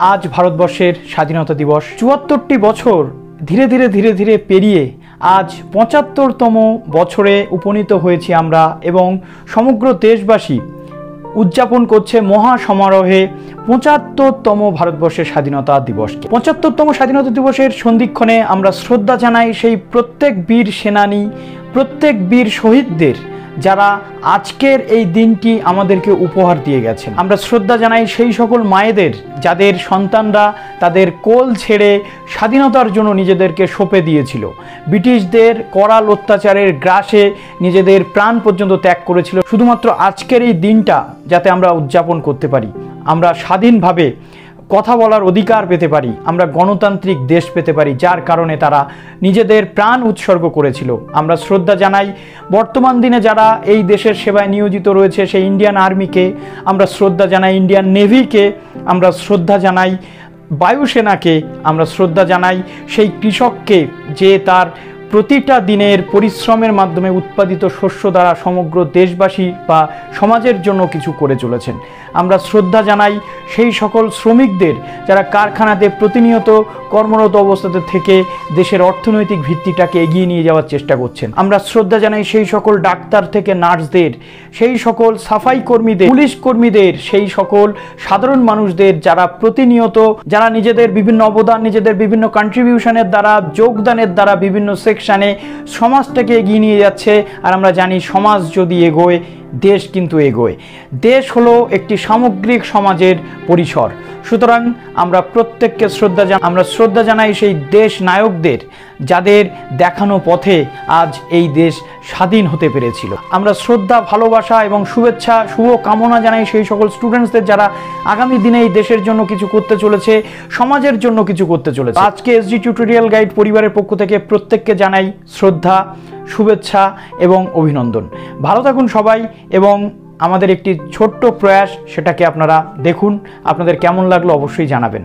आज भारतवर्षेर स्वाधीनता दिवस ৭৪টি বছর ধীরে ধীরে ধীরে ধীরে পেরিয়ে आज ৭৫তম বছরে উপনীত হয়েছি আমরা এবং সমগ্র দেশবাসী উদযাপন করছে মহা সমারোহে ৭৫তম ভারতবর্ষের স্বাধীনতা দিবসকে। ৭৫তম স্বাধীনতা দিবসের সন্ধিক্ষণে আমরা শ্রদ্ধা জানাই সেই প্রত্যেক বীর সেনানী, প্রত্যেক বীর শহীদদের যারা আজকের এই দিনটি আমাদেরকে উপহার দিয়ে গেছেন। আমরা শ্রদ্ধা জানাই সেই সকল মায়েদের যাদের সন্তানরা তাদের কোল ছেড়ে স্বাধীনতার জন্য নিজেদেরকে সঁপে দিয়েছিল, ব্রিটিশদের করাল অত্যাচারের গ্রাসে নিজেদের প্রাণ পর্যন্ত ত্যাগ করেছিল শুধুমাত্র আজকের এই দিনটা যাতে আমরা উদযাপন করতে পারি, আমরা স্বাধীনভাবে কথা বলার অধিকার পেতে পারি, আমরা গণতান্ত্রিক দেশ পেতে পারি, যার কারণে তারা নিজেদের প্রাণ উৎসর্গ করেছিল। আমরা শ্রদ্ধা জানাই বর্তমান দিনে যারা এই দেশের সেবায় নিয়োজিত রয়েছে সেই ইন্ডিয়ান আর্মিকে, আমরা শ্রদ্ধা জানাই ইন্ডিয়ান নেভিকে, আমরা শ্রদ্ধা জানাই বায়ুসেনাকে, আমরা শ্রদ্ধা জানাই সেই কৃষককে যে তার প্রতিটা দিনের পরিশ্রমের মাধ্যমে উৎপাদিত শস্য দ্বারা সমগ্র দেশবাসী বা সমাজের জন্য কিছু করে চলেছেন। আমরা শ্রদ্ধা জানাই সেই সকল শ্রমিকদের যারা কারখানাতে প্রতিনিয়ত কর্মরত অবস্থাতে থেকে দেশের অর্থনৈতিক ভিত্তিটাকে এগিয়ে নিয়ে যাওয়ার চেষ্টা করছেন। আমরা শ্রদ্ধা জানাই সেই সকল ডাক্তার থেকে নার্সদের, সেই সকল সাফাই কর্মীদের, পুলিশ কর্মীদের, সেই সকল সাধারণ মানুষদের যারা প্রতিনিয়ত যারা নিজেদের বিভিন্ন অবদান, নিজেদের বিভিন্ন কন্ট্রিবিউশনের দ্বারা, যোগদানের দ্বারা বিভিন্ন সেকশনে সমাজটাকে এগিয়ে নিয়ে যাচ্ছে। আর আমরা জানি সমাজ যদি এগোয় দেশ কিন্তু এগোয়। দেশ হলো একটি সামগ্রিক সমাজের পরিসর। সুতরাং আমরা প্রত্যেককে শ্রদ্ধা জানাই সেই দেশ নায়কদের যাদের দেখানো পথে আজ এই দেশ স্বাধীন হতে পেরেছিল। আমরা শ্রদ্ধা, ভালোবাসা এবং শুভেচ্ছা, শুভ কামনা জানাই সেই সকল স্টুডেন্টসদের যারা আগামী দিনে এই দেশের জন্য কিছু করতে চলেছে, সমাজের জন্য কিছু করতে চলেছে। আজকে এসডি টিউটোরিয়াল গাইড পরিবারের পক্ষ থেকে প্রত্যেককে জানাই শ্রদ্ধা, শুভেচ্ছা এবং অভিনন্দন। ভালো থাকুন সবাই এবং আমাদের একটি ছোট্ট প্রয়াস সেটাকে আপনারা দেখুন, আপনাদের কেমন লাগলো অবশ্যই জানাবেন।